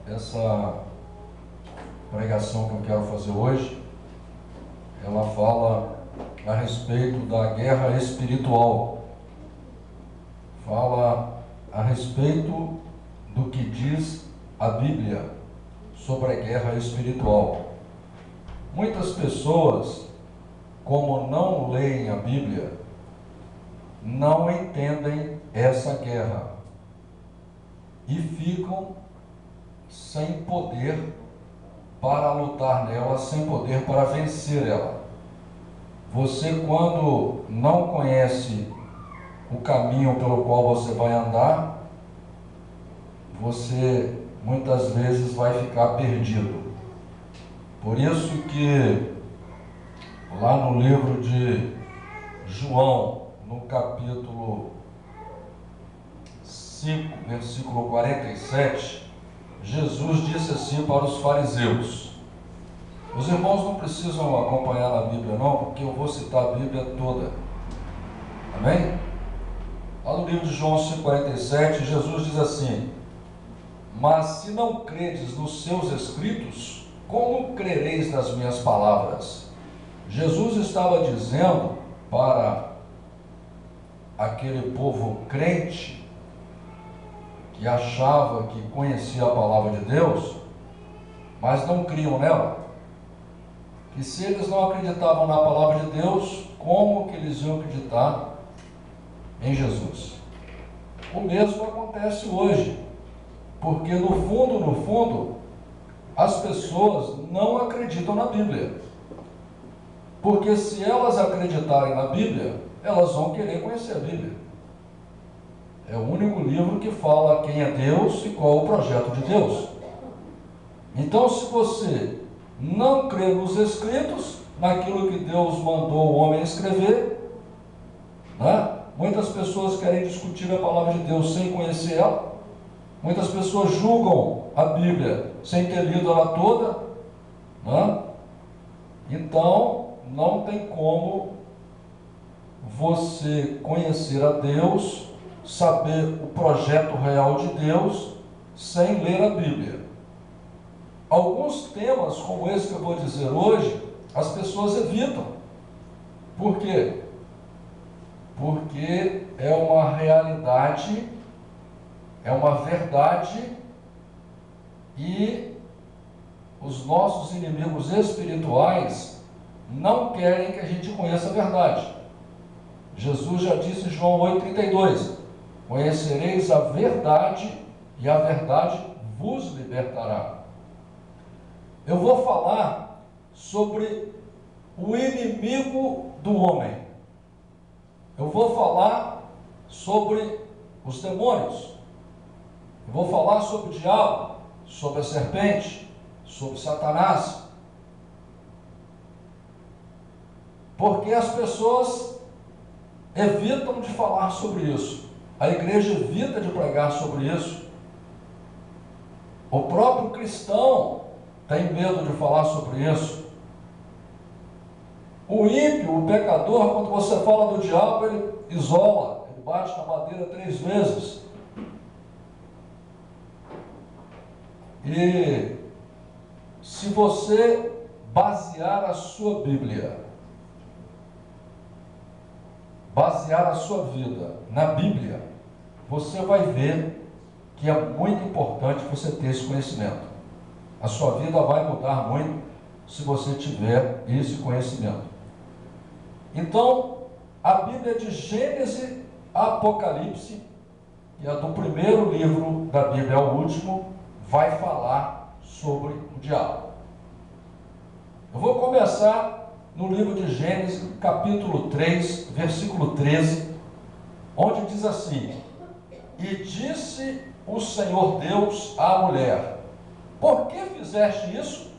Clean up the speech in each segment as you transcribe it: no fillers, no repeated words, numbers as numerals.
Essa pregação que eu quero fazer hoje, ela fala a respeito da guerra espiritual. Fala a respeito do que diz a Bíblia sobre a guerra espiritual. Muitas pessoas, como não leem a Bíblia, não entendem essa guerra e ficam sem poder para lutar nela, sem poder para vencer ela. Você, quando não conhece o caminho pelo qual você vai andar, você muitas vezes vai ficar perdido. Por isso que lá no livro de João, no capítulo 5, versículo 47, Jesus disse assim para os fariseus. Os irmãos não precisam acompanhar na Bíblia não, porque eu vou citar a Bíblia toda. Amém? Lá no livro de João 5,47, Jesus diz assim: mas se não credes nos seus escritos, como crereis nas minhas palavras? Jesus estava dizendo para aquele povo crente que achava que conhecia a palavra de Deus, mas não criam nela, que se eles não acreditavam na palavra de Deus, como que eles iam acreditar em Jesus? O mesmo acontece hoje, porque no fundo, as pessoas não acreditam na Bíblia, porque se elas acreditarem na Bíblia, elas vão querer conhecer a Bíblia. É o único livro que fala quem é Deus e qual é o projeto de Deus. Então, se você não crê nos escritos, naquilo que Deus mandou o homem escrever, né? Muitas pessoas querem discutir a palavra de Deus sem conhecer ela. Muitas pessoas julgam a Bíblia sem ter lido ela toda, né? Então, não tem como você conhecer a Deus, saber o projeto real de Deus, sem ler a Bíblia. Alguns temas, como esse que eu vou dizer hoje, as pessoas evitam. Por quê? Porque é uma realidade, é uma verdade, e os nossos inimigos espirituais não querem que a gente conheça a verdade. Jesus já disse em João 8,32: conhecereis a verdade e a verdade vos libertará. Eu vou falar sobre o inimigo do homem. Eu vou falar sobre os demônios. Eu vou falar sobre o diabo, sobre a serpente, sobre Satanás. Porque as pessoas evitam de falar sobre isso. A igreja evita de pregar sobre isso. O próprio cristão tem medo de falar sobre isso. O ímpio, o pecador, quando você fala do diabo, ele isola, ele bate na madeira 3 vezes. E se você basear a sua Bíblia, basear a sua vida na Bíblia, você vai ver que é muito importante você ter esse conhecimento. A sua vida vai mudar muito se você tiver esse conhecimento. Então, a Bíblia de Gênesis a Apocalipse, e a do primeiro livro da Bíblia ao último, vai falar sobre o diabo. Eu vou começar no livro de Gênesis, capítulo 3, versículo 13, onde diz assim: e disse o Senhor Deus à mulher: por que fizeste isso?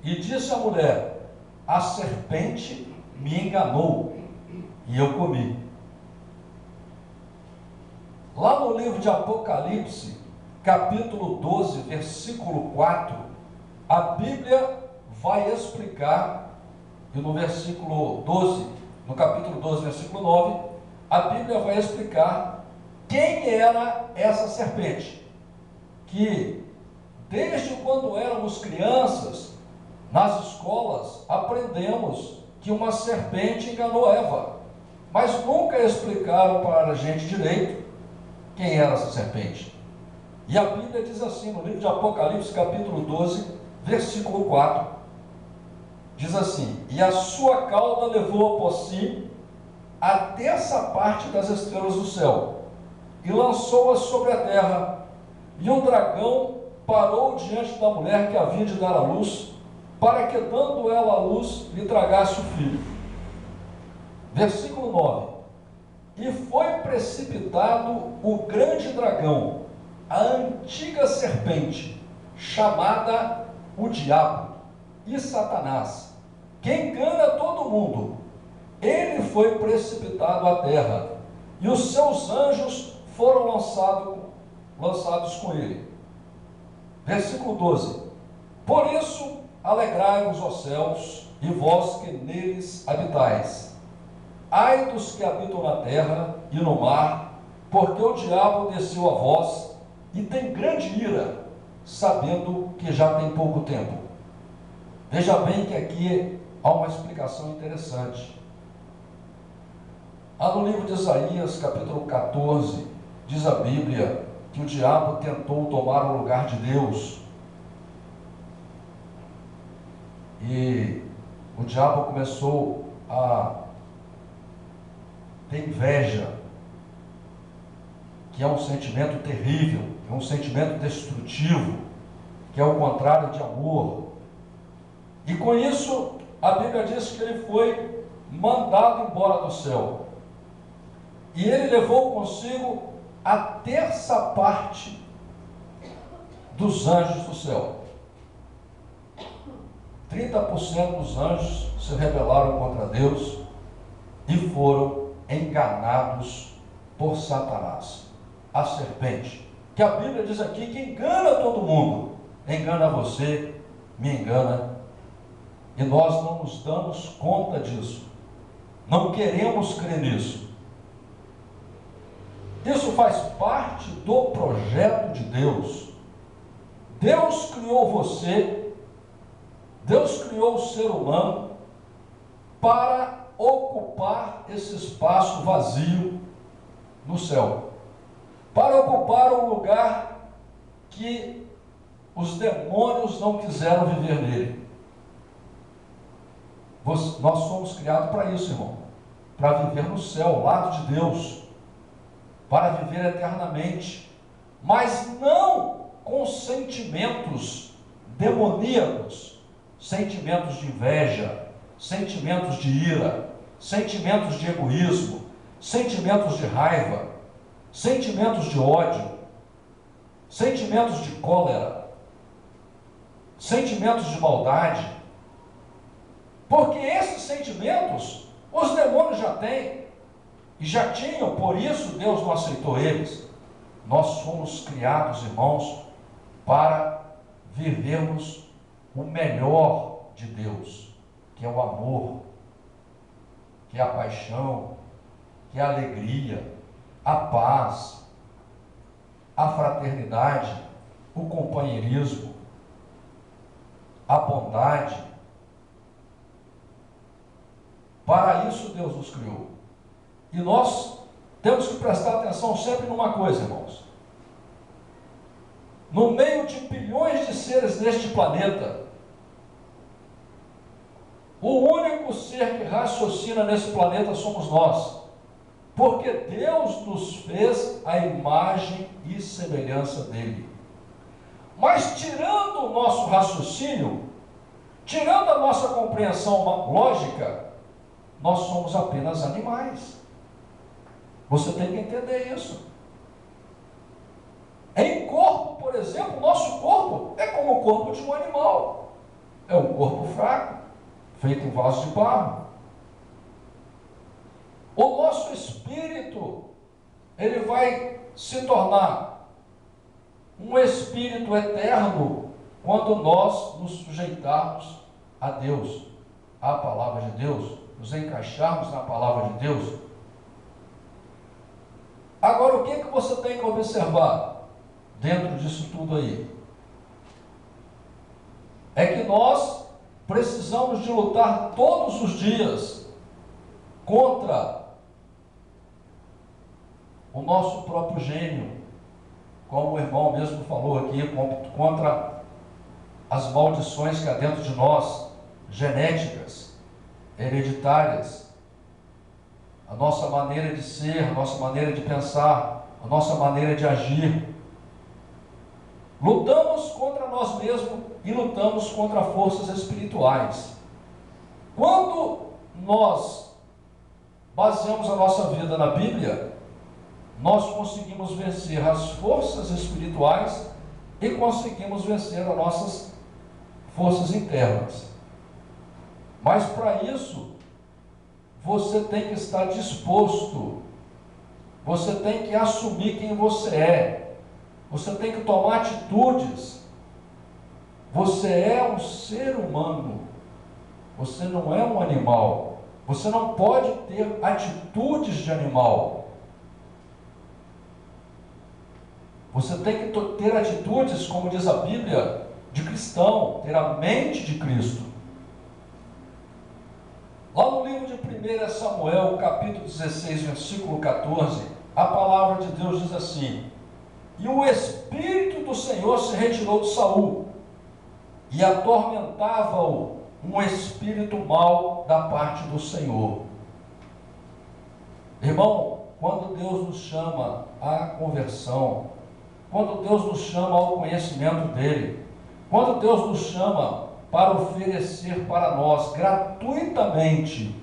E disse a mulher: a serpente me enganou e eu comi. Lá no livro de Apocalipse, capítulo 12, versículo 4, a Bíblia vai explicar, e no versículo 12, no capítulo 12, versículo 9, a Bíblia vai explicar quem era essa serpente que Desde quando éramos crianças, nas escolas, aprendemos que uma serpente enganou Eva, mas nunca explicaram para a gente direito quem era essa serpente. E a Bíblia diz assim, no livro de Apocalipse, capítulo 12, versículo 4, diz assim: e a sua cauda levou por si a terça parte das estrelas do céu, e lançou-as sobre a terra, e o dragão parou diante da mulher que havia de dar à luz, para que, dando ela à luz, lhe tragasse o filho. Versículo 9: e foi precipitado o grande dragão, a antiga serpente, chamada o diabo e Satanás, que engana todo mundo. Ele foi precipitado à terra, e os seus anjos foram lançados com ele. Versículo 12: por isso alegrai-vos, ó céus, e vós que neles habitais. Ai dos que habitam na terra e no mar, porque o diabo desceu a vós e tem grande ira, sabendo que já tem pouco tempo. Veja bem que aqui há uma explicação interessante. No livro de Isaías, capítulo 14, diz a Bíblia que o diabo tentou tomar o lugar de Deus. E o diabo começou a ter inveja, que é um sentimento terrível, é um sentimento destrutivo, que é o contrário de amor. E com isso, a Bíblia diz que ele foi mandado embora do céu. E ele levou consigo a terça parte dos anjos do céu. 30% dos anjos se rebelaram contra Deus e foram enganados por Satanás, a serpente, que a Bíblia diz aqui que engana todo mundo, engana você, me engana, e nós não nos damos conta disso, não queremos crer nisso. Isso faz parte do projeto de Deus. Deus criou você, Deus criou o ser humano para ocupar esse espaço vazio no céu, para ocupar um lugar que os demônios não quiseram viver nele. Nós somos criados para isso, irmão, para viver no céu, ao lado de Deus, para viver eternamente, mas não com sentimentos demoníacos, sentimentos de inveja, sentimentos de ira, sentimentos de egoísmo, sentimentos de raiva, sentimentos de ódio, sentimentos de cólera, sentimentos de maldade, porque esses sentimentos os demônios já têm, e já tinham, por isso Deus não aceitou eles. Nós fomos criados, irmãos, para vivermos o melhor de Deus, que é o amor, que é a paixão, que é a alegria, a paz, a fraternidade, o companheirismo, a bondade. Para isso Deus nos criou. E nós temos que prestar atenção sempre numa coisa, irmãos. No meio de bilhões de seres neste planeta, o único ser que raciocina nesse planeta somos nós, porque Deus nos fez a imagem e semelhança dele. Mas tirando o nosso raciocínio, tirando a nossa compreensão lógica, nós somos apenas animais. Você tem que entender isso. Em corpo, por exemplo, nosso corpo é como o corpo de um animal. É um corpo fraco, feito em vaso de barro. O nosso espírito, ele vai se tornar um espírito eterno quando nós nos sujeitarmos a Deus, à palavra de Deus, nos encaixarmos na palavra de Deus. Agora, o que você tem que observar dentro disso tudo aí? é que nós precisamos de lutar todos os dias contra o nosso próprio gênio, como o irmão mesmo falou aqui, contra as maldições que há dentro de nós, genéticas, hereditárias, a nossa maneira de ser, a nossa maneira de pensar, a nossa maneira de agir. Lutamos contra nós mesmos e lutamos contra forças espirituais. Quando nós baseamos a nossa vida na Bíblia, nós conseguimos vencer as forças espirituais e conseguimos vencer as nossas forças internas. Mas para isso, você tem que estar disposto, você tem que assumir quem você é, você tem que tomar atitudes. Você é um ser humano, você não é um animal, você não pode ter atitudes de animal. Você tem que ter atitudes, como diz a Bíblia, de cristão, ter a mente de Cristo. Lá no livro de 1 Samuel, capítulo 16, versículo 14, a palavra de Deus diz assim: e o Espírito do Senhor se retirou de Saul, e atormentava-o um espírito mau da parte do Senhor. Irmão, quando Deus nos chama à conversão, quando Deus nos chama ao conhecimento dEle, quando Deus nos chama para oferecer para nós gratuitamente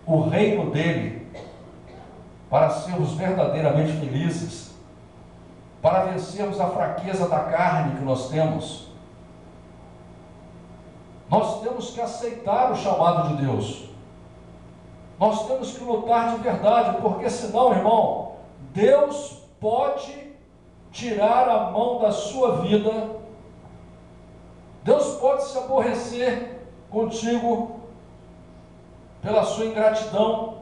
o reino dEle, para sermos verdadeiramente felizes, para vencermos a fraqueza da carne que nós temos que aceitar o chamado de Deus. Nós temos que lutar de verdade, porque senão, irmão, Deus pode tirar a mão da sua vida, Deus pode se aborrecer contigo pela sua ingratidão,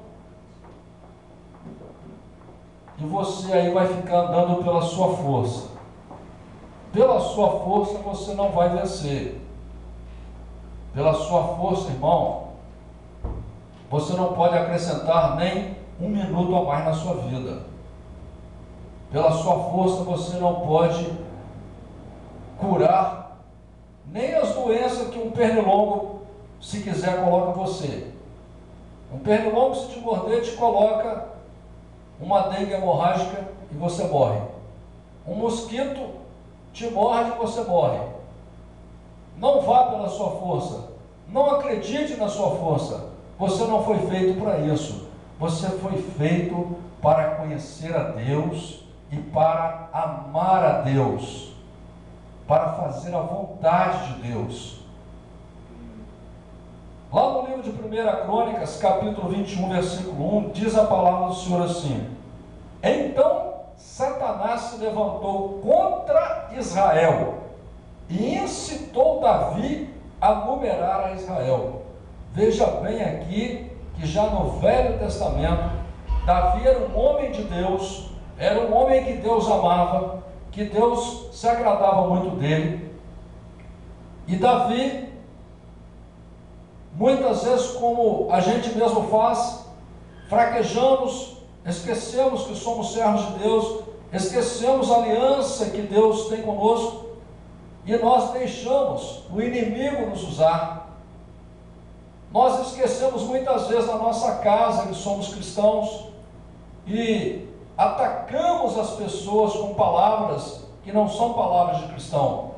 e você aí vai ficar andando pela sua força. Pela sua força você não vai vencer. Pela sua força, irmão, você não pode acrescentar nem um minuto a mais na sua vida. Pela sua força você não pode curar nem as doenças que um pernilongo, se quiser, coloca em você. Um pernilongo, se te morder, te coloca uma dengue hemorrágica e você morre. Um mosquito te morde e você morre. Não vá pela sua força, não acredite na sua força. Você não foi feito para isso. Você foi feito para conhecer a Deus e para amar a Deus, para fazer a vontade de Deus. Lá no livro de 1 Crônicas, capítulo 21, versículo 1, diz a palavra do Senhor assim: então Satanás se levantou contra Israel e incitou Davi a numerar a Israel. Veja bem aqui que já no Velho Testamento, Davi era um homem de Deus, era um homem que Deus amava, que Deus se agradava muito dele. E Davi, muitas vezes, como a gente mesmo faz, fraquejamos, esquecemos que somos servos de Deus, esquecemos a aliança que Deus tem conosco, e nós deixamos o inimigo nos usar. Nós esquecemos muitas vezes na nossa casa que somos cristãos e atacamos as pessoas com palavras que não são palavras de cristão.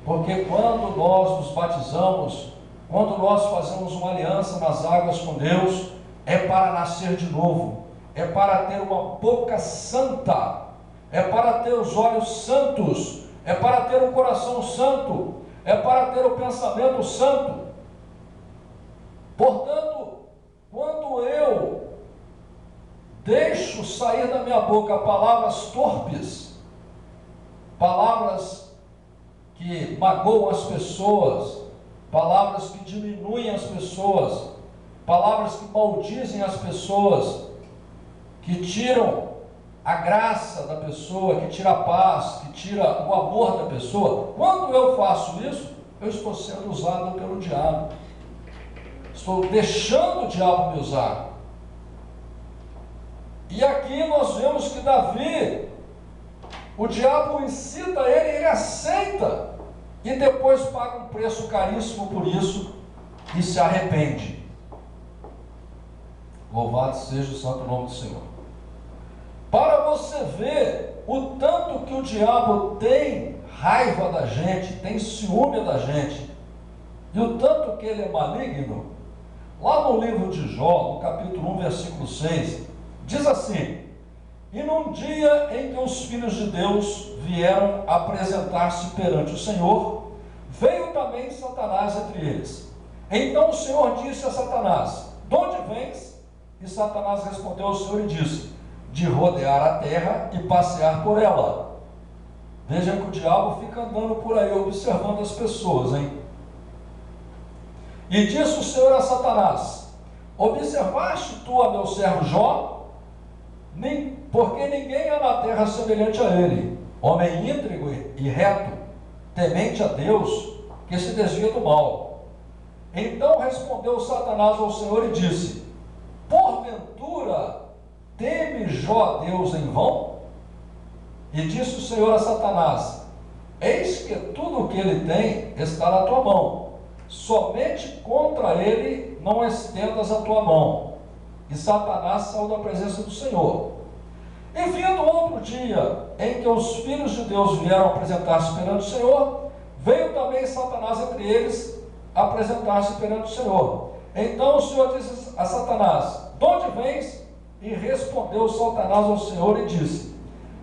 Porque quando nós nos batizamos, quando nós fazemos uma aliança nas águas com Deus, é para nascer de novo, é para ter uma boca santa, é para ter os olhos santos, é para ter um coração santo, é para ter o pensamento santo. Portanto, quando eu deixo sair da minha boca palavras torpes, palavras que magoam as pessoas, palavras que diminuem as pessoas, palavras que maldizem as pessoas, que tiram a graça da pessoa, que tira a paz, que tira o amor da pessoa, quando eu faço isso, eu estou sendo usado pelo diabo. Estou deixando o diabo me usar. E aqui nós vemos que Davi, o diabo incita ele, ele aceita, e depois paga um preço caríssimo por isso, e se arrepende. Louvado seja o santo nome do Senhor. Para você ver o tanto que o diabo tem raiva da gente, tem ciúme da gente, e o tanto que ele é maligno, lá no livro de Jó, no capítulo 1, versículo 6, diz assim: e num dia em que os filhos de Deus vieram apresentar-se perante o Senhor, veio também Satanás entre eles. Então o Senhor disse a Satanás: de onde vens? E Satanás respondeu ao Senhor e disse: de rodear a terra e passear por ela. Veja que o diabo fica andando por aí, observando as pessoas, hein? E disse o Senhor a Satanás: observaste tu a meu servo Jó? Porque ninguém há na terra semelhante a ele, homem íntegro e reto, temente a Deus, que se desvia do mal. Então respondeu Satanás ao Senhor e disse: porventura teme Jó a Deus em vão? E disse o Senhor a Satanás: eis que tudo o que ele tem está na tua mão, somente contra ele não estendas a tua mão. E Satanás saiu da presença do Senhor. E vindo outro dia, em que os filhos de Deus vieram apresentar-se perante o Senhor, veio também Satanás entre eles apresentar-se perante o Senhor. Então o Senhor disse a Satanás: de onde vens? E respondeu Satanás ao Senhor e disse: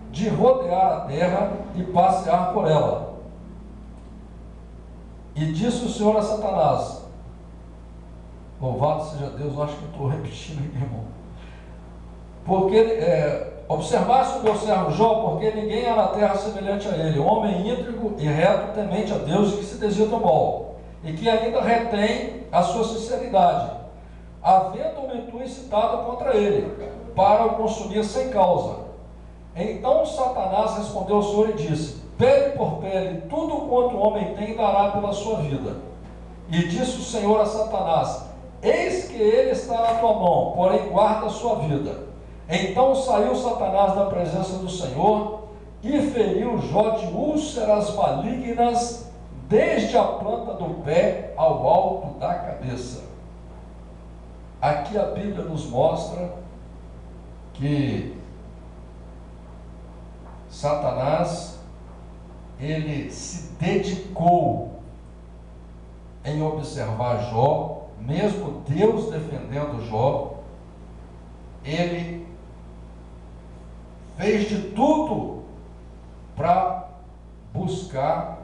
de rodear a terra e passear por ela. E disse o Senhor a Satanás: louvado seja Deus, eu acho que eu estou repetindo aqui, irmão. Porque observaste o meu servo Jó, porque ninguém há na terra semelhante a ele, homem íntegro e reto, temente a Deus e que se desvia do mal, e que ainda retém a sua sinceridade, havendo-me tu incitado contra ele, para o consumir sem causa. Então Satanás respondeu ao Senhor e disse: pele por pele, tudo quanto o homem tem dará pela sua vida. E disse o Senhor a Satanás: eis que ele está na tua mão, porém guarda a sua vida. Então saiu Satanás da presença do Senhor e feriu Jó de úlceras malignas, desde a planta do pé ao alto da cabeça. Aqui a Bíblia nos mostra que Satanás, ele se dedicou em observar Jó, mesmo Deus defendendo Jó, ele fez de tudo para buscar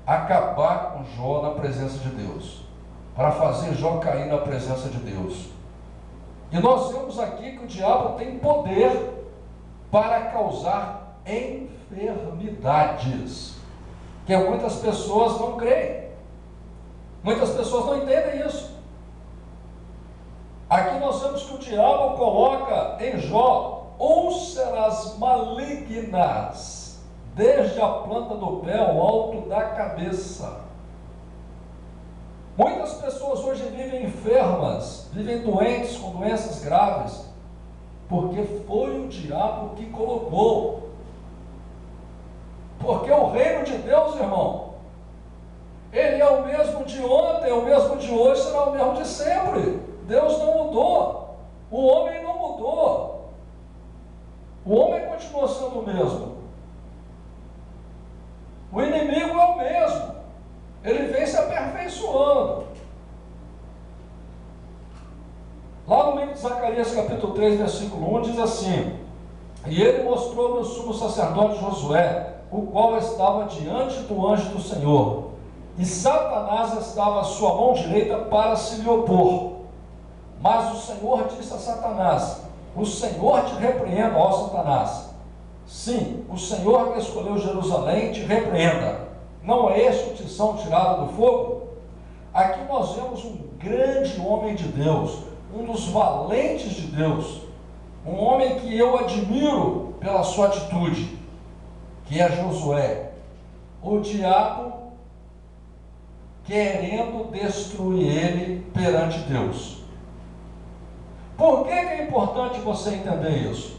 acabar com Jó na presença de Deus, para fazer Jó cair na presença de Deus. E nós vemos aqui que o diabo tem poder para causar enfermidades, que muitas pessoas não creem, muitas pessoas não entendem isso. Aqui nós vemos que o diabo coloca em Jó úlceras malignas, desde a planta do pé ao alto da cabeça. Muitas pessoas hoje vivem enfermas, vivem doentes, com doenças graves, porque foi o diabo que colocou. Porque o reino de Deus, irmão, ele é o mesmo de ontem, é o mesmo de hoje, será o mesmo de sempre. Deus não mudou, o homem não mudou, o homem continua sendo o mesmo, o inimigo é o mesmo, ele vem se aperfeiçoando. Lá no livro de Zacarias capítulo 3 versículo 1 diz assim: e ele mostrou-me o sumo sacerdote Josué, o qual estava diante do anjo do Senhor, e Satanás estava à sua mão direita para se lhe opor. Mas o Senhor disse a Satanás: o Senhor te repreenda, ó Satanás. Sim, o Senhor que escolheu Jerusalém te repreenda. Não é este o tição tirado do fogo? Aqui nós vemos um grande homem de Deus, um dos valentes de Deus, um homem que eu admiro pela sua atitude, que é Josué. o diabo querendo destruir ele perante Deus. Por que é importante você entender isso?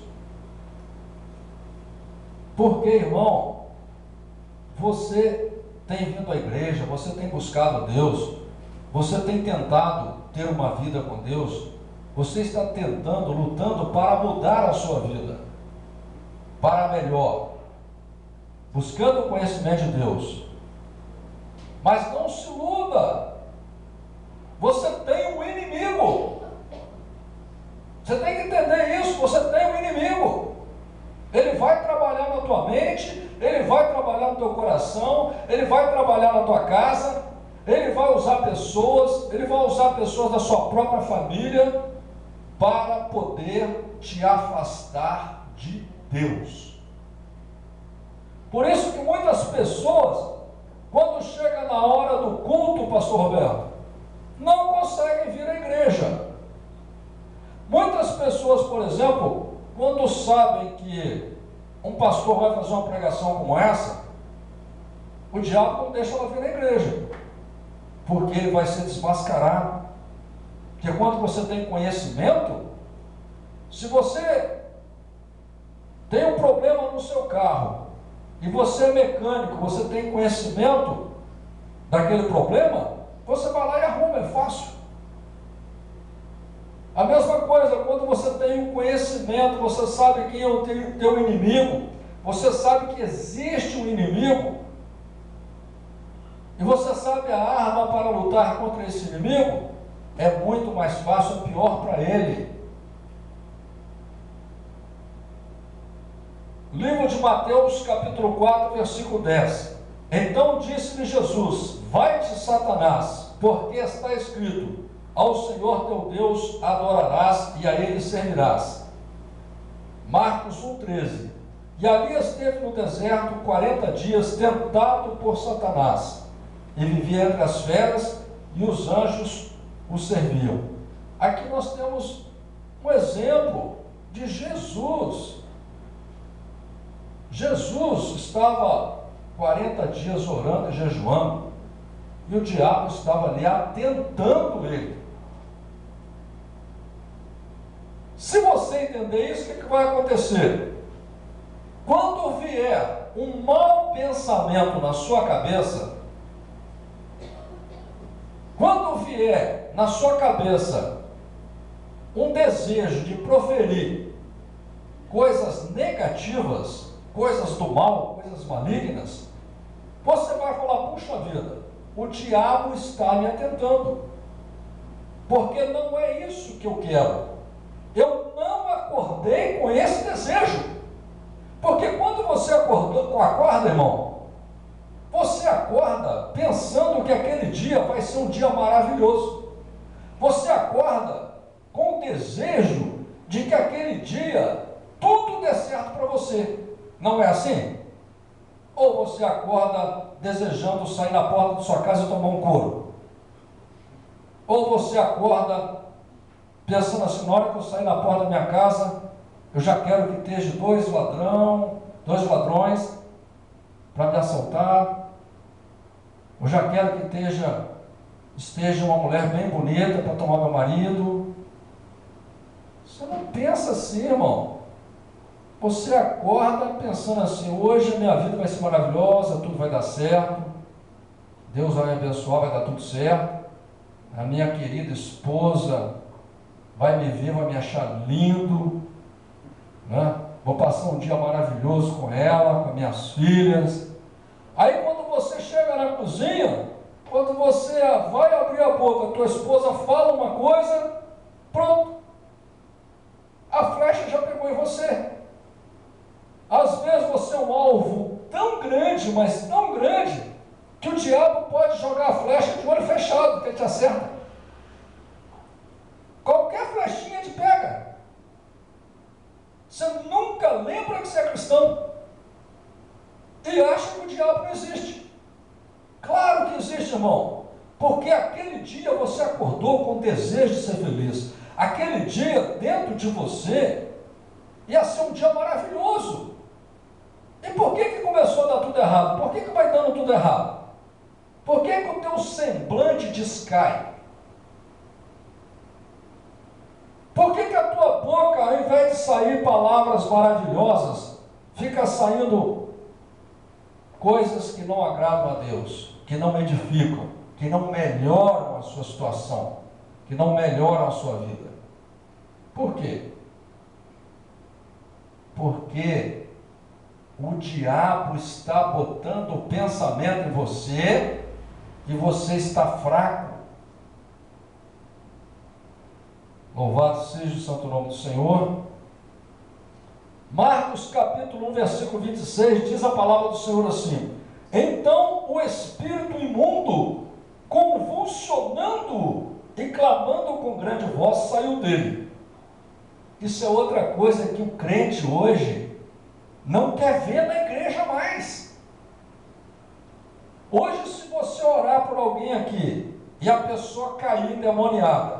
Porque, irmão, você tem vindo à igreja, você tem buscado a Deus, você tem tentado ter uma vida com Deus, você está tentando, lutando para mudar a sua vida, para melhor, buscando o conhecimento de Deus. Mas não se iluda, você tem um inimigo. Você tem que entender isso, você tem um inimigo. Ele vai trabalhar na tua mente, ele vai trabalhar no teu coração, ele vai trabalhar na tua casa, ele vai usar pessoas da sua própria família para poder te afastar de Deus. Por isso que muitas pessoas, quando chega na hora do culto, pastor Roberto, não conseguem vir à igreja. Muitas pessoas, por exemplo, quando sabem que um pastor vai fazer uma pregação como essa, o diabo não deixa ela vir na igreja, porque ele vai ser desmascarado. Porque quando você tem conhecimento, se você tem um problema no seu carro, e você é mecânico, você tem conhecimento daquele problema, você vai lá e arruma, é fácil. A mesma coisa, quando você tem um conhecimento, você sabe quem é o teu inimigo, você sabe que existe um inimigo, e você sabe a arma para lutar contra esse inimigo, é muito mais fácil, é pior para ele. Livro de Mateus, capítulo 4, versículo 10. Então disse-lhe Jesus: vai-te, Satanás, porque está escrito: ao Senhor teu Deus adorarás e a Ele servirás. Marcos 1,13. E ali esteve no deserto 40 dias, tentado por Satanás, e vivia entre as feras, e os anjos o serviam. Aqui nós temos um exemplo de Jesus. Jesus estava 40 dias orando e jejuando, e o diabo estava ali atentando ele. Se você entender isso, o que vai acontecer? Quando vier um mau pensamento na sua cabeça, quando vier na sua cabeça um desejo de proferir coisas negativas, coisas do mal, coisas malignas, você vai falar: puxa vida, o diabo está me atentando, porque não é isso que eu quero. Eu não acordei com esse desejo. Porque quando você acorda, irmão, você acorda pensando que aquele dia vai ser um dia maravilhoso. Você acorda com o desejo de que aquele dia tudo dê certo para você. Não é assim? Ou você acorda desejando sair na porta de sua casa e tomar um couro? Ou você acorda pensando assim: na hora que eu sair na porta da minha casa, eu já quero que esteja dois ladrões para me assaltar. Eu já quero que esteja uma mulher bem bonita para tomar meu marido. Você não pensa assim, irmão. Você acorda pensando assim: hoje a minha vida vai ser maravilhosa, tudo vai dar certo, Deus vai me abençoar, vai dar tudo certo, a minha querida esposa vai me ver, vai me achar lindo, né? Vou passar um dia maravilhoso com ela, com minhas filhas. Aí quando você chega na cozinha, quando você vai abrir a boca, tua esposa fala uma coisa, pronto, a flecha já pegou em você. Às vezes você é um alvo tão grande, mas tão grande, que o diabo pode jogar a flecha de olho fechado, que ele te acerta. Qualquer flechinha te pega. Você nunca lembra que você é cristão e acha que o diabo não existe. Claro que existe, irmão, porque aquele dia você acordou com desejo de ser feliz. Aquele dia dentro de você ia ser um dia maravilhoso. E por que começou a dar tudo errado? Por que vai dando tudo errado? Por que o teu semblante descai? Por que a tua boca, ao invés de sair palavras maravilhosas, fica saindo coisas que não agradam a Deus, que não edificam, que não melhoram a sua situação, que não melhoram a sua vida? Por quê? Porque o diabo está botando o pensamento em você e você está fraco. Louvado seja o santo nome do Senhor. Marcos capítulo 1, versículo 26, diz a palavra do Senhor assim: então o espírito imundo, convulsionando e clamando com grande voz, saiu dele. Isso é outra coisa que o crente hoje não quer ver na igreja mais. Hoje, se você orar por alguém aqui e a pessoa cair endemoniada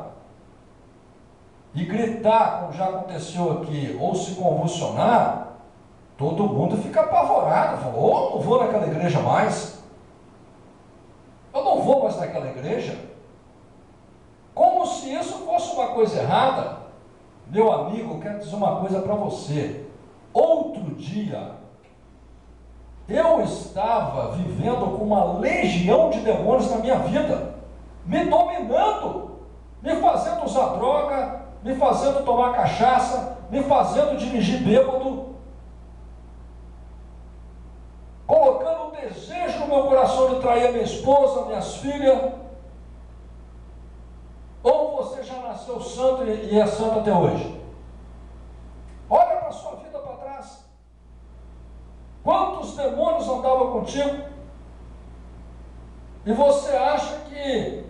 e gritar, como já aconteceu aqui, ou se convulsionar, todo mundo fica apavorado, fala: eu não vou naquela igreja mais, eu não vou mais naquela igreja, como se isso fosse uma coisa errada. Meu amigo, eu quero dizer uma coisa para você. Outro dia, eu estava vivendo com uma legião de demônios na minha vida, me dominando, me fazendo usar droga, me fazendo tomar cachaça, me fazendo dirigir bêbado, colocando um desejo no meu coração de trair a minha esposa, minhas filhas. Ou você já nasceu santo e é santo até hoje? Olha para a sua vida para trás. Quantos demônios andavam contigo? E você acha que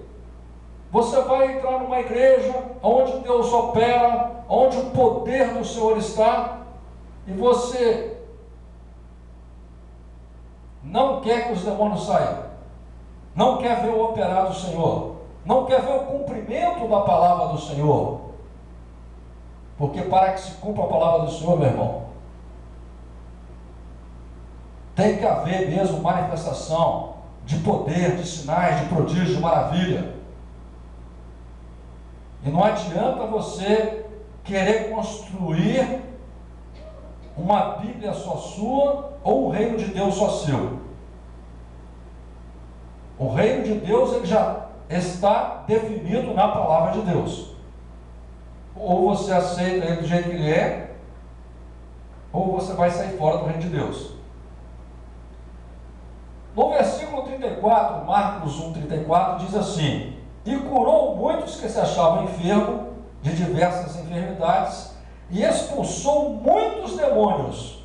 você vai entrar numa igreja onde Deus opera, onde o poder do Senhor está, e você não quer que os demônios saiam, não quer ver o operar do Senhor, não quer ver o cumprimento da palavra do Senhor. Porque para que se cumpra a palavra do Senhor, meu irmão, tem que haver mesmo manifestação de poder, de sinais, de prodígio, de maravilha. E não adianta você querer construir uma Bíblia só sua ou um reino de Deus só seu. O reino de Deus, ele já está definido na palavra de Deus. Ou você aceita ele do jeito que ele é, ou você vai sair fora do reino de Deus. No versículo 34, Marcos 1,34, diz assim: e curou muitos que se achavam enfermos de diversas enfermidades, e expulsou muitos demônios,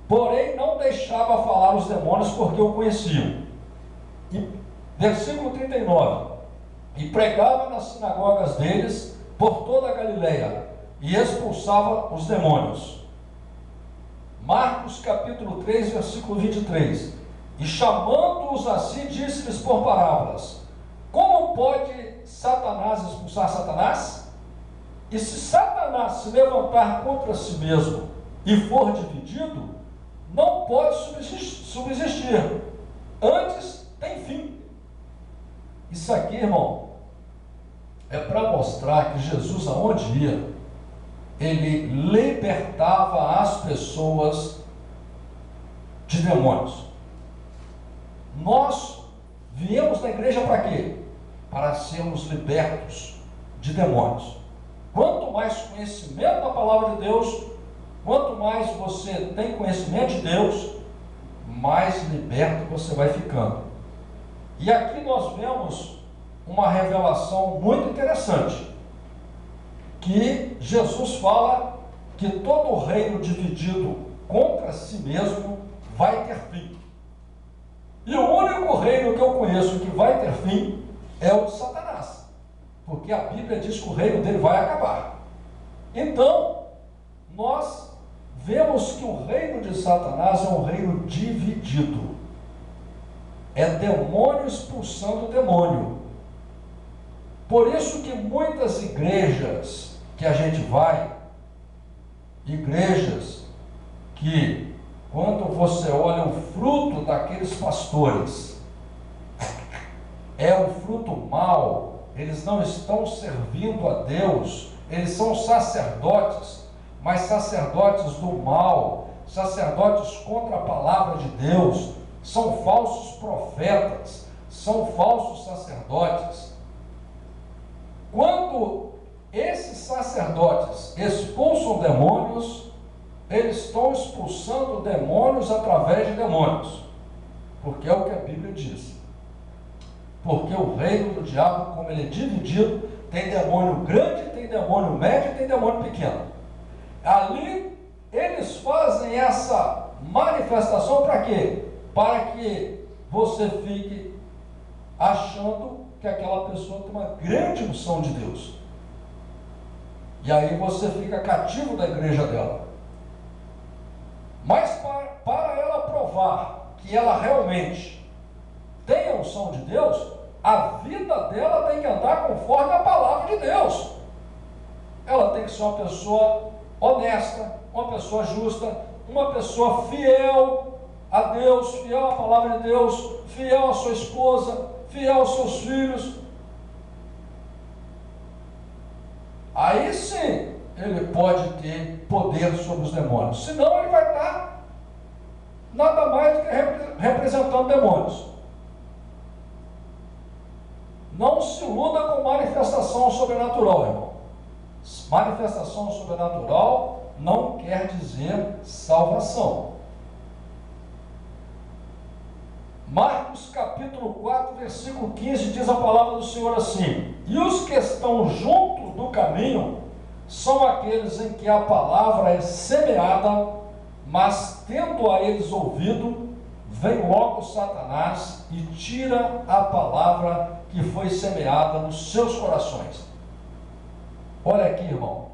porém não deixava falar os demônios, porque o conheciam. E versículo 39, e pregava nas sinagogas deles por toda a Galileia, e expulsava os demônios. Marcos capítulo 3, versículo 23, e chamando-os a si, disse-lhes por parábolas: como pode Satanás expulsar Satanás? E se Satanás se levantar contra si mesmo e for dividido, não pode subsistir, antes tem fim. Isso aqui, irmão, é para mostrar que Jesus, aonde ia, ele libertava as pessoas de demônios. Nós viemos na igreja para quê? Para sermos libertos de demônios. Quanto mais conhecimento da palavra de Deus, quanto mais você tem conhecimento de Deus, mais liberto você vai ficando. E aqui nós vemos uma revelação muito interessante, que Jesus fala que todo reino dividido contra si mesmo vai ter fim. E o único reino que eu conheço que vai ter fim é o de Satanás, porque a Bíblia diz que o reino dele vai acabar. Então, nós vemos que o reino de Satanás é um reino dividido. É demônio expulsando demônio. Por isso que muitas igrejas que a gente vai, igrejas que quando você olha o fruto daqueles pastores, é um fruto mau, eles não estão servindo a Deus, eles são sacerdotes, mas sacerdotes do mal, sacerdotes contra a palavra de Deus, são falsos profetas, são falsos sacerdotes. Quando esses sacerdotes expulsam demônios, eles estão expulsando demônios através de demônios, porque é o que a Bíblia diz. Porque o reino do diabo, como ele é dividido, tem demônio grande, tem demônio médio e tem demônio pequeno. Ali eles fazem essa manifestação para quê? Para que você fique achando que aquela pessoa tem uma grande unção de Deus. E aí você fica cativo da igreja dela. Mas para ela provar que ela realmente tem a unção de Deus, a vida dela tem que andar conforme a palavra de Deus. Ela tem que ser uma pessoa honesta, uma pessoa justa, uma pessoa fiel a Deus, fiel à palavra de Deus, fiel à sua esposa, fiel aos seus filhos. Aí sim, ele pode ter poder sobre os demônios. Senão ele vai estar nada mais do que representando demônios. Não se iluda com manifestação sobrenatural, irmão. Manifestação sobrenatural não quer dizer salvação. Marcos capítulo 4, versículo 15, diz a palavra do Senhor assim: e os que estão junto do caminho são aqueles em que a palavra é semeada, mas tendo a eles ouvido, vem logo Satanás e tira a palavra que foi semeada nos seus corações. Olha aqui, irmão,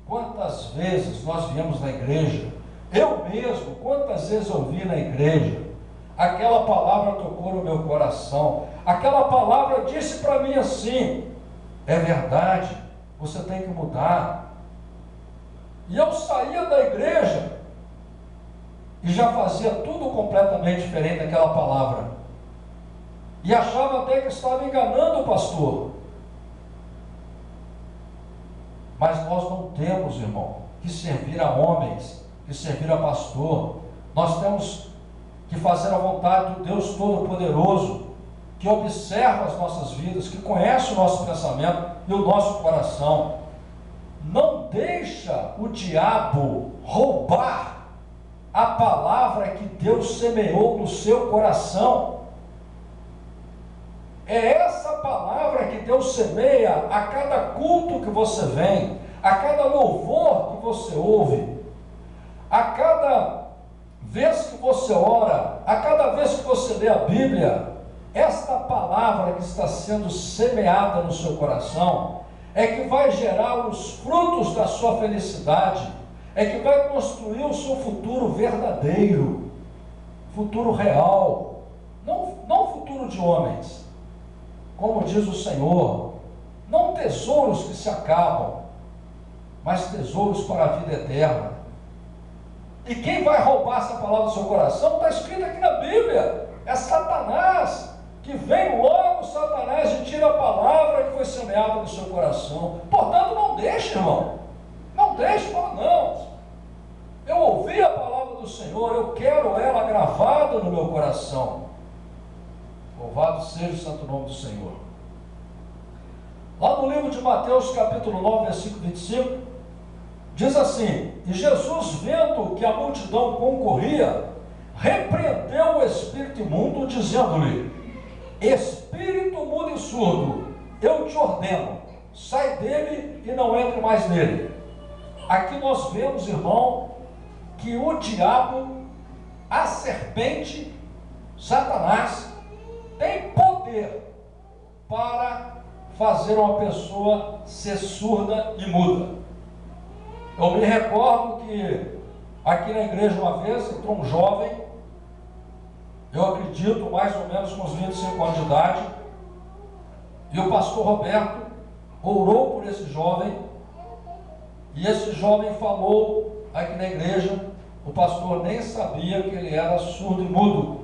quantas vezes nós viemos na igreja, eu mesmo, quantas vezes eu vi na igreja, aquela palavra tocou no meu coração, aquela palavra disse para mim assim: é verdade, você tem que mudar. E eu saía da igreja e já fazia tudo completamente diferente daquela palavra, e achava até que estava enganando o pastor. Mas nós não temos, irmão, que servir a homens, que servir a pastor. Nós temos que fazer a vontade do Deus Todo-Poderoso, que observa as nossas vidas, que conhece o nosso pensamento e o nosso coração. Não deixa o diabo roubar a palavra que Deus semeou no seu coração. É essa palavra que Deus semeia a cada culto que você vem, a cada louvor que você ouve, a cada vez que você ora, a cada vez que você lê a Bíblia. Esta palavra que está sendo semeada no seu coração é que vai gerar os frutos da sua felicidade, é que vai construir o seu futuro verdadeiro, futuro real, não futuro de homens, como diz o Senhor, não tesouros que se acabam, mas tesouros para a vida eterna. E quem vai roubar essa palavra do seu coração, está escrito aqui na Bíblia, é Satanás, que vem logo Satanás e tira a palavra que foi semeada no seu coração. Portanto, não deixe, irmão, não deixe, não. Eu ouvi a palavra do Senhor, eu quero ela gravada no meu coração. Louvado seja o santo nome do Senhor. Lá no livro de Mateus capítulo 9, versículo 25, diz assim: e Jesus, vendo que a multidão concorria, repreendeu o espírito imundo, dizendo-lhe: espírito mudo e surdo, eu te ordeno, sai dele e não entre mais nele. Aqui nós vemos, irmão, que o diabo, a serpente, Satanás, tem poder para fazer uma pessoa ser surda e muda. Eu me recordo que aqui na igreja uma vez entrou um jovem, eu acredito mais ou menos com uns 25 anos de idade, e o pastor Roberto orou por esse jovem, e esse jovem falou aqui na igreja, o pastor nem sabia que ele era surdo e mudo,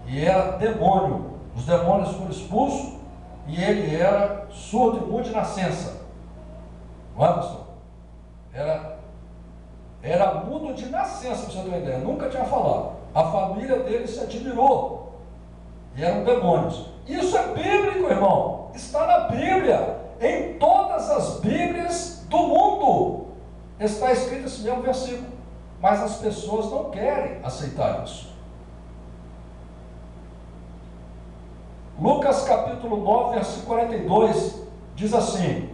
e era demônio. Os demônios foram expulsos e ele era surdo e mudo de nascença. Não é, pastor? Era mudo de nascença, para você ter uma ideia, nunca tinha falado. A família dele se admirou, e eram demônios. Isso é bíblico, irmão, está na Bíblia, em todas as Bíblias do mundo está escrito esse mesmo versículo, mas as pessoas não querem aceitar isso. Lucas capítulo 9, versículo 42, diz assim: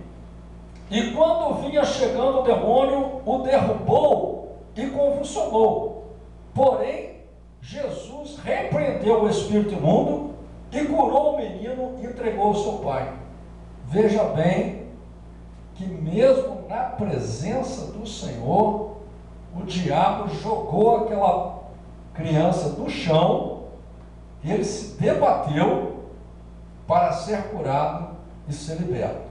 e quando vinha chegando o demônio, o derrubou e convulsionou. Porém, Jesus repreendeu o espírito imundo e curou o menino e entregou ao seu pai. Veja bem que mesmo na presença do Senhor, o diabo jogou aquela criança no chão, e ele se debateu para ser curado e ser liberto.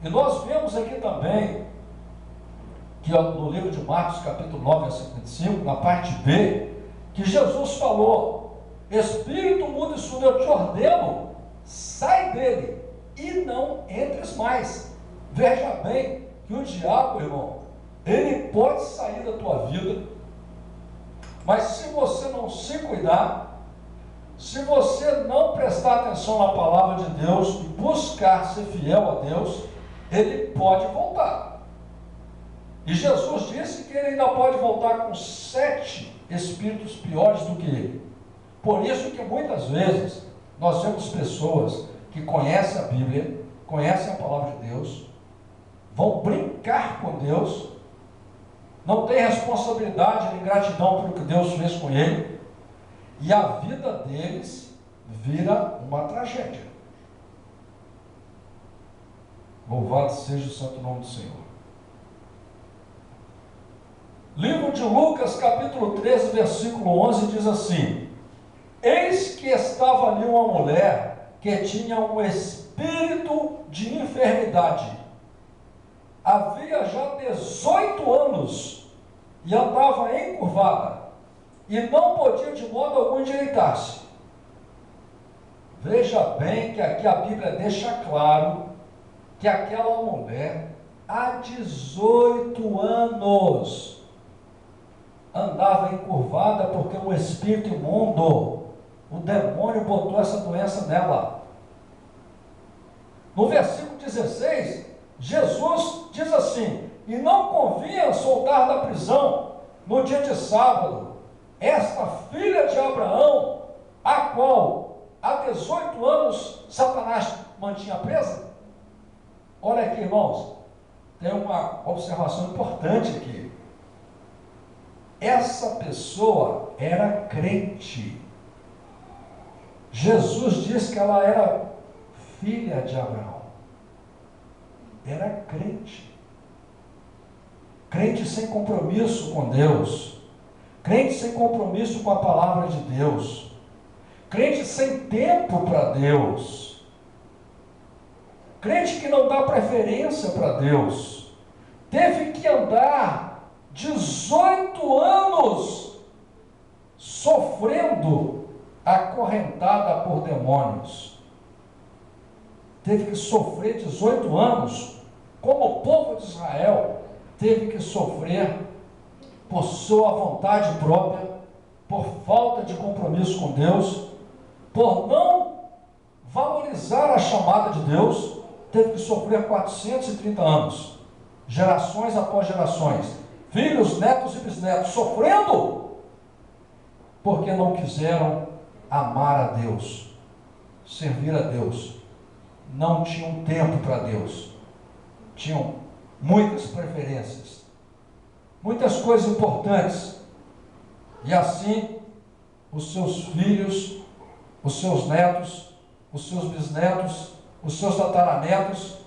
E nós vemos aqui também, que no livro de Marcos, capítulo 9, versículo 25, na parte B, que Jesus falou: espírito mudo e surdo, eu te ordeno, sai dele, e não entres mais. Veja bem que o diabo, irmão, ele pode sair da tua vida, mas se você não se cuidar, se você não prestar atenção na palavra de Deus e buscar ser fiel a Deus, ele pode voltar. E Jesus disse que ele ainda pode voltar com 7 espíritos piores do que ele. Por isso que muitas vezes nós vemos pessoas que conhecem a Bíblia, conhecem a palavra de Deus, vão brincar com Deus, não tem responsabilidade nem gratidão pelo que Deus fez com ele, e a vida deles vira uma tragédia. Louvado seja o santo nome do Senhor. Livro de Lucas, capítulo 13, versículo 11, diz assim: eis que estava ali uma mulher que tinha um espírito de enfermidade. Havia já 18 anos e andava encurvada, e não podia de modo algum endireitar-se. Veja bem que aqui a Bíblia deixa claro que aquela mulher, há 18 anos, andava encurvada porque o espírito imundo, o demônio, botou essa doença nela. No versículo 16, Jesus diz assim: e não convinha soltar da prisão no dia de sábado esta filha de Abraão, a qual há 18 anos Satanás mantinha presa. Olha aqui, irmãos, tem uma observação importante aqui. Essa pessoa era crente. Jesus diz que ela era filha de Abraão. Era crente. Crente sem compromisso com Deus. Crente sem compromisso com a palavra de Deus. Crente sem tempo para Deus. Crente que não dá preferência para Deus. Teve que andar 18 anos sofrendo, acorrentada por demônios. Teve que sofrer 18 anos, como o povo de Israel teve que sofrer por sua vontade própria, por falta de compromisso com Deus, por não valorizar a chamada de Deus. Teve que sofrer 430 anos, gerações após gerações, filhos, netos e bisnetos, sofrendo, porque não quiseram amar a Deus, servir a Deus, não tinham tempo para Deus, tinham muitas preferências, muitas coisas importantes, e assim os seus filhos, os seus netos, os seus bisnetos, os seus tataranetos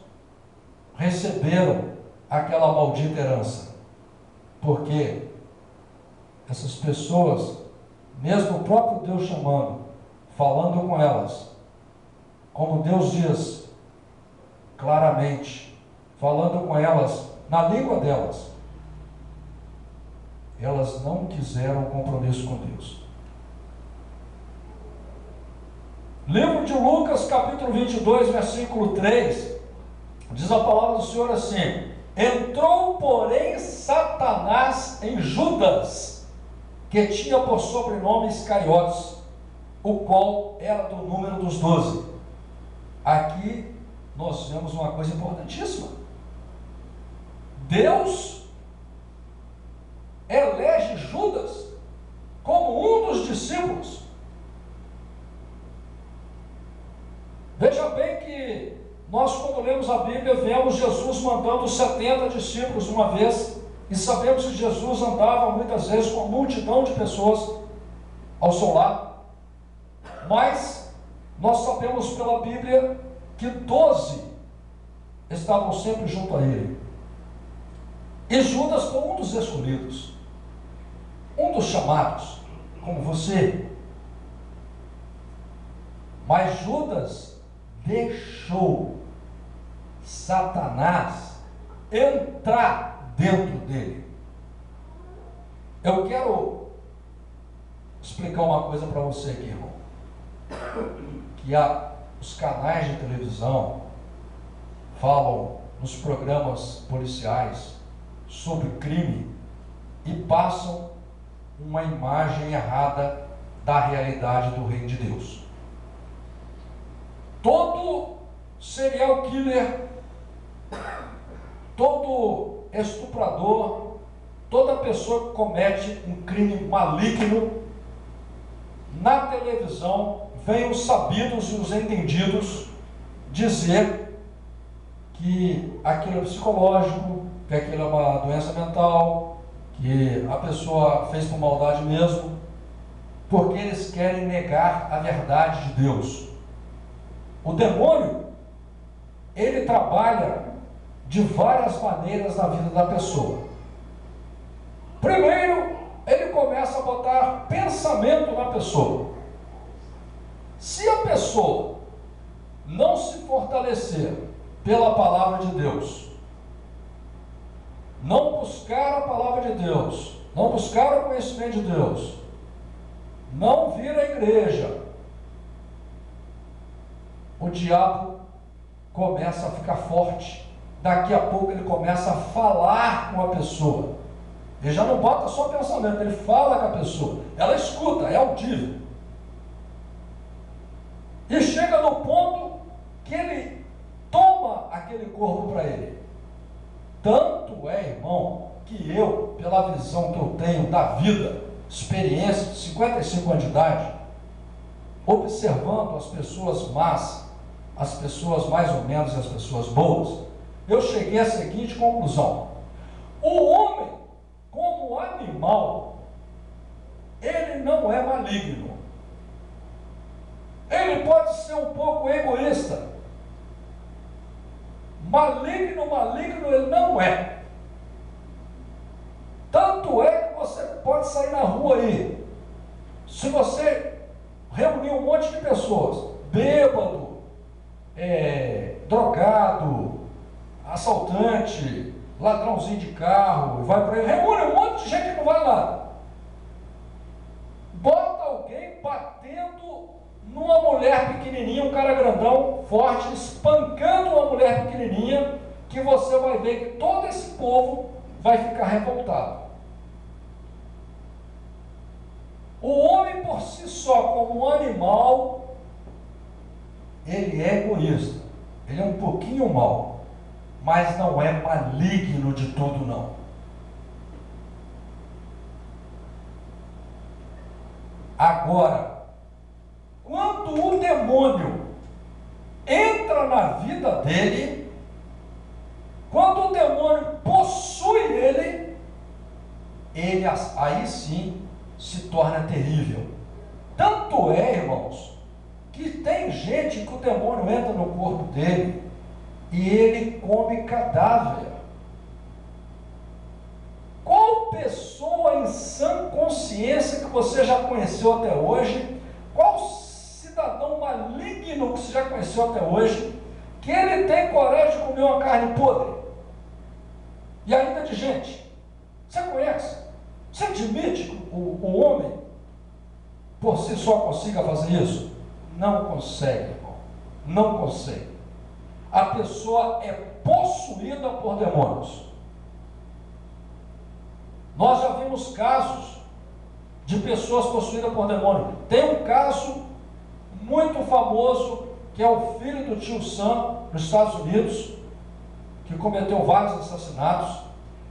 receberam aquela maldita herança, porque essas pessoas, mesmo o próprio Deus chamando, falando com elas, como Deus diz claramente, falando com elas na língua delas, elas não quiseram compromisso com Deus. Livro de Lucas, capítulo 22, versículo 3, diz a palavra do Senhor assim: entrou, porém, Satanás em Judas, que tinha por sobrenome Iscariotes, o qual era do número dos 12. Aqui nós vemos uma coisa importantíssima. Deus elege Judas como um dos discípulos. Veja bem que nós, quando lemos a Bíblia, vemos Jesus mandando 70 discípulos uma vez, e sabemos que Jesus andava muitas vezes com uma multidão de pessoas ao seu lado, mas nós sabemos pela Bíblia que 12 estavam sempre junto a ele, e Judas foi um dos escolhidos, um dos chamados, como você. Mas Judas deixou Satanás entrar dentro dele. Eu quero explicar uma coisa para você aqui, irmão. Que os canais de televisão falam nos programas policiais sobre crime e passam uma imagem errada da realidade do reino de Deus. Todo serial killer, todo estuprador, toda pessoa que comete um crime maligno, na televisão vem os sabidos e os entendidos dizer que aquilo é psicológico, que aquilo é uma doença mental, que a pessoa fez por maldade mesmo, porque eles querem negar a verdade de Deus. O demônio, ele trabalha de várias maneiras na vida da pessoa. Primeiro, ele começa a botar pensamento na pessoa. Se a pessoa não se fortalecer pela palavra de Deus, não buscar a palavra de Deus, não buscar o conhecimento de Deus, não vir à igreja, o diabo começa a ficar forte. Daqui a pouco ele começa a falar com a pessoa. Ele já não bota só pensamento, ele fala com a pessoa. Ela escuta, é audível. E chega no ponto que ele toma aquele corpo para ele. Tanto é, irmão, que eu, pela visão que eu tenho da vida, experiência de 55 anos de idade, observando as pessoas más, as pessoas mais ou menos e as pessoas boas, eu cheguei à seguinte conclusão: o homem, como animal, ele não é maligno. Ele pode ser um pouco egoísta. Maligno ele não é. Tanto é que você pode sair na rua aí, se você reunir um monte de pessoas, bêbado, drogado, assaltante, ladrãozinho de carro, vai para aí, reúne um monte de gente que não vai lá. Bota alguém batendo numa mulher pequenininha, um cara grandão, forte, espancando uma mulher pequenininha, que você vai ver que todo esse povo vai ficar revoltado. O homem por si só, como um animal, ele é egoísta, ele é um pouquinho mau, mas não é maligno de tudo, não. Agora, quando o demônio entra na vida dele, quando o demônio possui ele aí sim se torna terrível. Tanto é, irmãos, que tem gente que o demônio entra no corpo dele e ele come cadáver. Qual pessoa em sã consciência que você já conheceu até hoje, qual cidadão maligno que você já conheceu até hoje, que ele tem coragem de comer uma carne podre? de gente. Você conhece? Você admite que o homem, por si só, consiga fazer isso? Não consegue, irmão. Não consegue. A pessoa é possuída por demônios. Nós já vimos casos de pessoas possuídas por demônio. Tem um caso muito famoso, que é o filho do tio Sam, nos Estados Unidos, que cometeu vários assassinatos.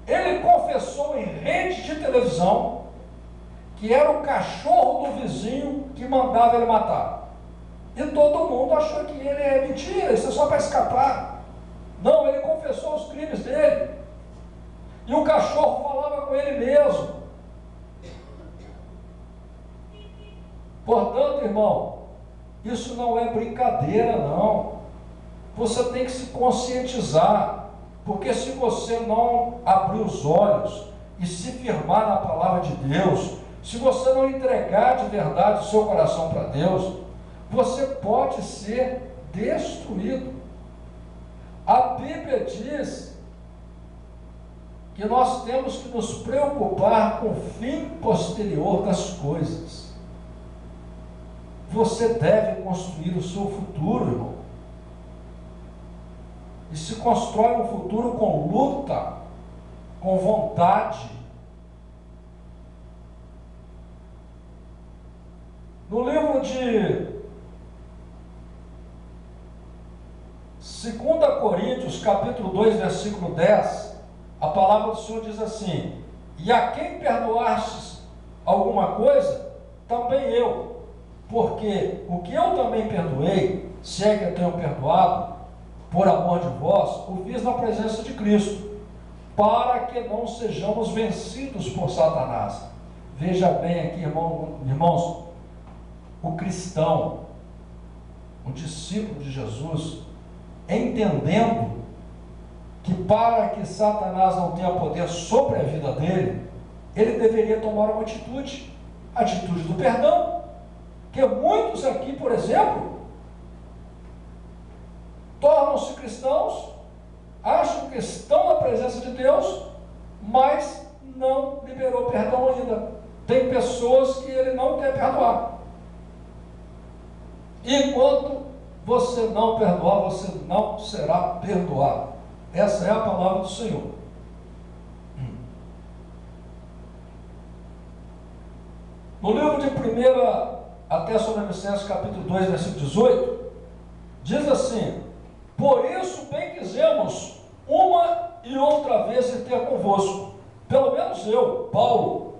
Ele confessou em rede de televisão que era o cachorro do vizinho que mandava ele matar. E todo mundo achou que ele é mentira, isso é só para escapar. Não, ele confessou os crimes dele. E o cachorro falava com ele mesmo. Portanto, irmão, isso não é brincadeira, não. Você tem que se conscientizar. Porque se você não abrir os olhos e se firmar na palavra de Deus, se você não entregar de verdade o seu coração para Deus, você pode ser destruído. A Bíblia diz que nós temos que nos preocupar com o fim posterior das coisas. Você deve construir o seu futuro, irmão. E se constrói um futuro com luta, com vontade. No livro de 2 Coríntios, capítulo 2, versículo 10, a palavra do Senhor diz assim: e a quem perdoastes alguma coisa, também eu, porque o que eu também perdoei, se é que eu tenho perdoado, por amor de vós, o fiz na presença de Cristo, para que não sejamos vencidos por Satanás. Veja bem aqui, irmãos, o cristão, o discípulo de Jesus, entendendo que para que Satanás não tenha poder sobre a vida dele, ele deveria tomar uma atitude, a atitude do perdão. Que muitos aqui, por exemplo, tornam-se cristãos, acham que estão na presença de Deus, mas não liberou perdão ainda. Tem pessoas que ele não quer perdoar. Enquanto você não perdoar, você não será perdoado. Essa é a palavra do Senhor. No livro de 1 Tessalonicenses, capítulo 2, versículo 18, diz assim: por isso bem quisemos uma e outra vez ter convosco, pelo menos eu, Paulo,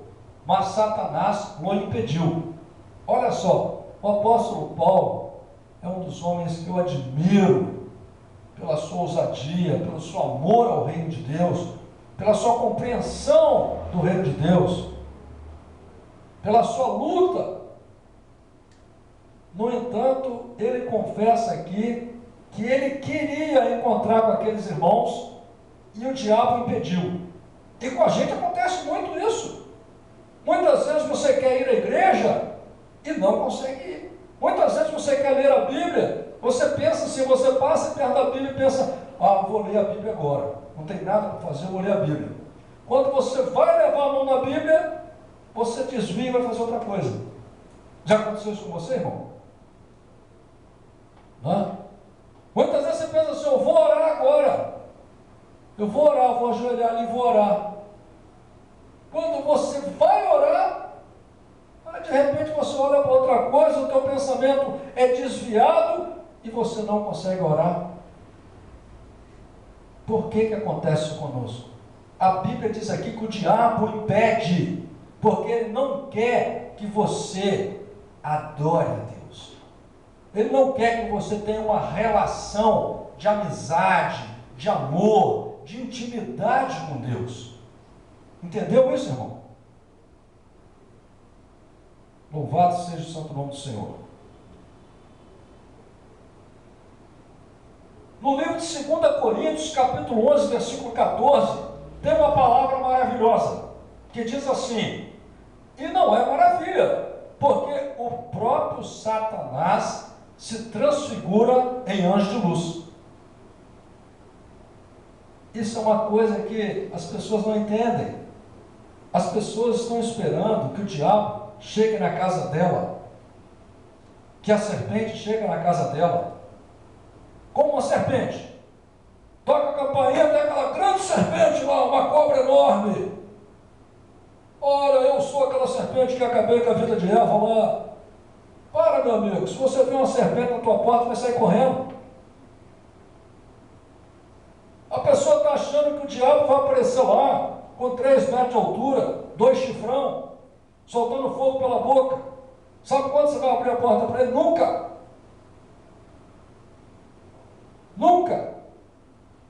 mas Satanás o impediu. Olha só, o apóstolo Paulo é um dos homens que eu admiro pela sua ousadia, pelo seu amor ao reino de Deus, pela sua compreensão do reino de Deus, pela sua luta. No entanto, ele confessa aqui que ele queria encontrar com aqueles irmãos e o diabo impediu. E com a gente acontece muito isso. Muitas vezes você quer ir à igreja e não consegue ir. Muitas vezes você quer ler a Bíblia, você pensa, se você passa perto da Bíblia e pensa, vou ler a Bíblia agora, não tem nada para fazer, eu vou ler a Bíblia. Quando você vai levar a mão na Bíblia, você desvia e vai fazer outra coisa. Já aconteceu isso com você, irmão? Não? Muitas vezes você pensa assim, eu vou orar agora, eu vou orar, eu vou ajoelhar ali e vou orar. Quando você vai orar, de repente você olha para outra coisa, o teu pensamento é desviado e você não consegue orar. Por que acontece isso conosco? A Bíblia diz aqui que o diabo impede, porque ele não quer que você adore a Deus. Ele não quer que você tenha uma relação de amizade, de amor, de intimidade com Deus. Entendeu isso, irmão? Louvado seja o santo nome do Senhor. No livro de 2 Coríntios, capítulo 11, versículo 14, tem uma palavra maravilhosa, que diz assim, e não é maravilha, porque o próprio Satanás se transfigura em anjo de luz. Isso é uma coisa que as pessoas não entendem. As pessoas estão esperando que o diabo chegue na casa dela, que a serpente chegue na casa dela. Como uma serpente. Toca a campainha, tem aquela grande serpente lá, uma cobra enorme. Olha, eu sou aquela serpente que acabei com a vida de Eva lá. Para, meu amigo, se você vê uma serpente na tua porta, vai sair correndo. A pessoa está achando que o diabo vai aparecer lá, com 3 metros de altura, 2 chifrão, soltando fogo pela boca. Sabe quando você vai abrir a porta para ele? Nunca! Nunca!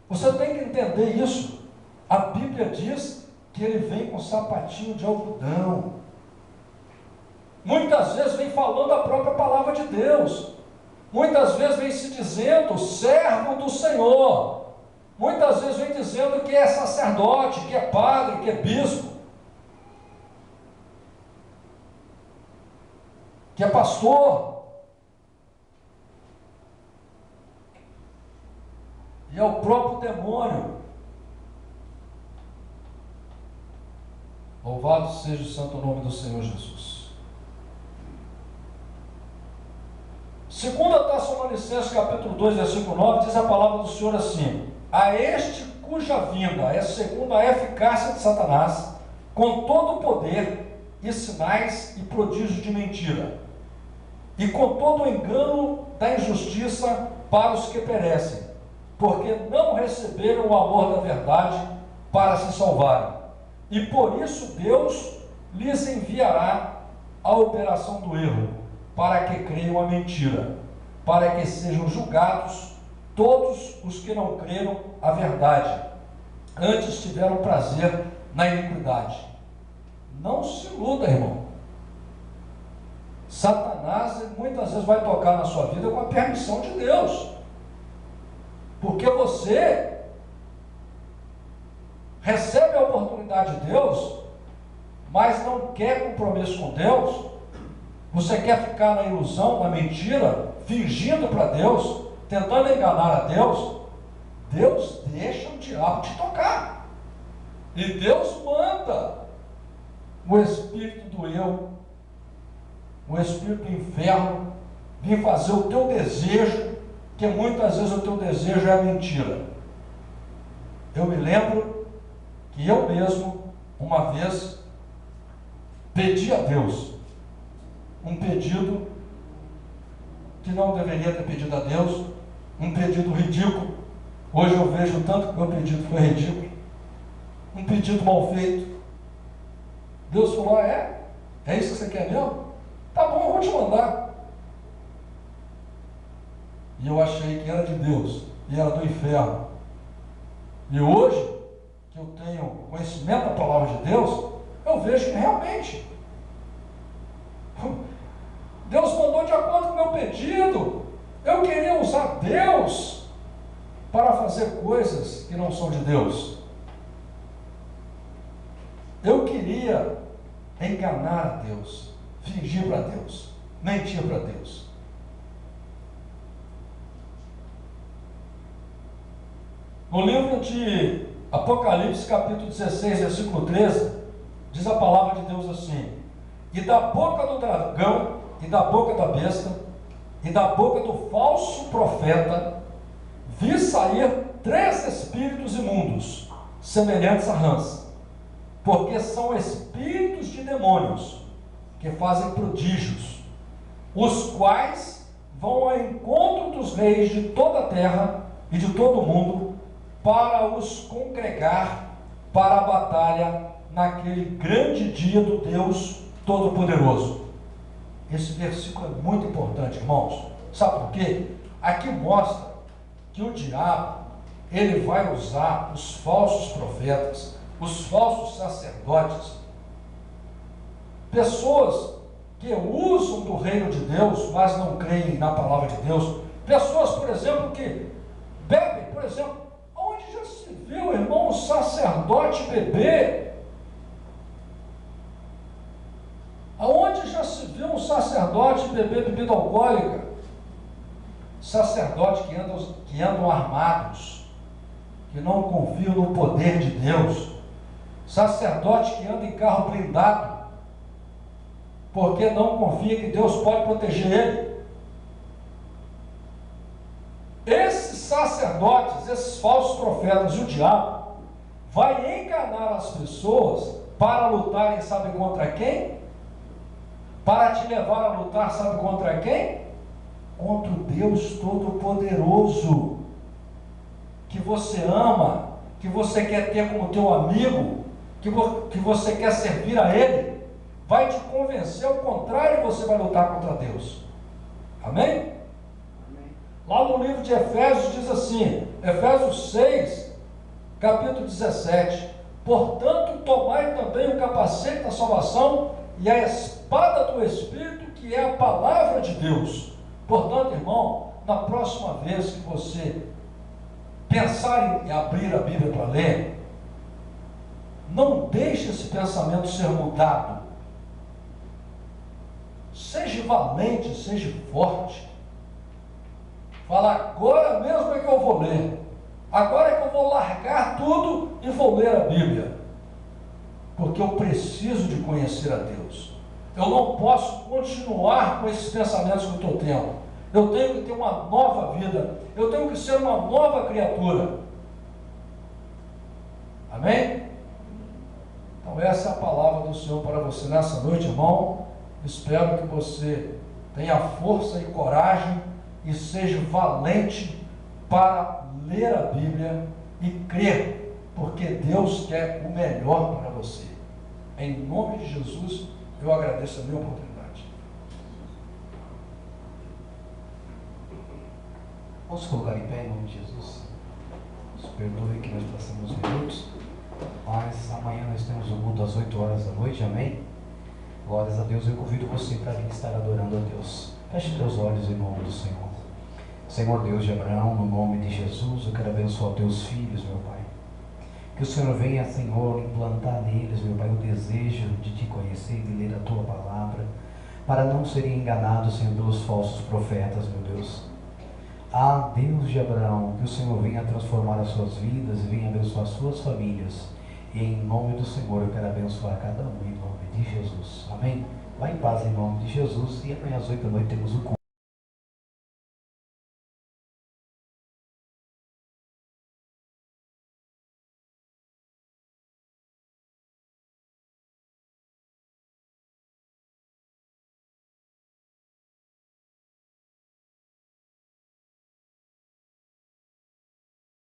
Você tem que entender isso. A Bíblia diz que ele vem com sapatinho de algodão. Muitas vezes vem falando a própria palavra de Deus. Muitas vezes vem se dizendo servo do Senhor. Muitas vezes vem dizendo que é sacerdote, que é padre, que é bispo, que é pastor. E é o próprio demônio. Louvado seja o santo nome do Senhor Jesus. 2 Tessalonicenses capítulo 2, versículo 9, diz a palavra do Senhor assim: a este cuja vinda é segundo a eficácia de Satanás, com todo o poder e sinais e prodígios de mentira, e com todo o engano da injustiça para os que perecem, porque não receberam o amor da verdade para se salvarem. E por isso Deus lhes enviará a operação do erro, para que creiam a mentira, para que sejam julgados todos os que não creram a verdade, antes tiveram prazer na iniquidade. Não se iluda, irmão. Satanás muitas vezes vai tocar na sua vida com a permissão de Deus, porque você recebe a oportunidade de Deus, mas não quer compromisso com Deus. Você quer ficar na ilusão, na mentira, fingindo para Deus, tentando enganar a Deus. Deus deixa o diabo te tocar, e Deus manda o espírito do eu, o espírito do inferno, vir fazer o teu desejo, que muitas vezes o teu desejo é a mentira. Eu me lembro que eu mesmo, uma vez, pedi a Deus um pedido que não deveria ter pedido a Deus, um pedido ridículo. Hoje eu vejo tanto que meu pedido foi ridículo, um pedido mal feito. Deus falou: é isso que você quer mesmo? Tá bom, eu vou te mandar. E eu achei que era de Deus, e era do inferno. E hoje, que eu tenho conhecimento da palavra de Deus, eu vejo que realmente Deus mandou de acordo com o meu pedido. Eu queria usar Deus para fazer coisas que não são de Deus. Eu queria enganar a Deus, fingir para Deus, mentir para Deus. No livro de Apocalipse, capítulo 16, versículo 13, diz a palavra de Deus assim: e da boca do dragão, e da boca da besta, e da boca do falso profeta, vi sair 3 espíritos imundos, semelhantes a rãs, porque são espíritos de demônios, que fazem prodígios, os quais vão ao encontro dos reis de toda a terra e de todo o mundo, para os congregar para a batalha naquele grande dia do Deus Todo-Poderoso. Esse versículo é muito importante, irmãos. Sabe por quê? Aqui mostra que o diabo, ele vai usar os falsos profetas, os falsos sacerdotes, pessoas que usam do reino de Deus, mas não creem na palavra de Deus. Pessoas, por exemplo, que bebem, por exemplo. Onde já se viu, irmão, um sacerdote beber? Aonde já se viu um sacerdote beber bebida alcoólica? Sacerdote que andam armados, que não confiam no poder de Deus, sacerdote que anda em carro blindado, porque não confia que Deus pode proteger ele. Esses sacerdotes, esses falsos profetas e o diabo vai enganar as pessoas para lutarem, sabe contra quem? Para te levar a lutar, sabe contra quem? Contra o Deus Todo-Poderoso, que você ama, que você quer ter como teu amigo, que você quer servir a Ele. Vai te convencer ao contrário, você vai lutar contra Deus. Amém? Lá no livro de Efésios diz assim, Efésios 6, capítulo 17: portanto, tomai também o capacete da salvação e a espada do Espírito, que é a palavra de Deus. Portanto, irmão, na próxima vez que você pensar em abrir a Bíblia para ler, não deixe esse pensamento ser mudado. Seja valente, seja forte. Fala, agora mesmo é que eu vou ler. Agora é que eu vou largar tudo e vou ler a Bíblia. Porque eu preciso de conhecer a Deus. Eu não posso continuar com esses pensamentos que eu estou tendo. Eu tenho que ter uma nova vida. Eu tenho que ser uma nova criatura. Amém? Então essa é a palavra do Senhor para você nessa noite, irmão. Espero que você tenha força e coragem e seja valente para ler a Bíblia e crer, porque Deus quer o melhor para você. Em nome de Jesus, eu agradeço a minha oportunidade. Vamos colocar em pé em nome de Jesus. Nos perdoe que nós passamos minutos, mas amanhã nós temos o culto às 8 horas da noite, amém? Glórias a Deus. Eu convido você para vir estar adorando a Deus. Feche teus olhos em nome do Senhor. Senhor Deus de Abraão, no nome de Jesus, eu quero abençoar teus filhos, meu Pai. Que o Senhor venha, Senhor, implantar neles, meu Pai, o desejo de te conhecer e de ler a tua palavra, para não serem enganados, Senhor, pelos falsos profetas, meu Deus. Ah, Deus de Abraão, que o Senhor venha transformar as suas vidas e venha abençoar as suas famílias. E em nome do Senhor eu quero abençoar cada um em nome de Jesus. Amém? Vá em paz em nome de Jesus, e amanhã às 8 da noite temos o culto.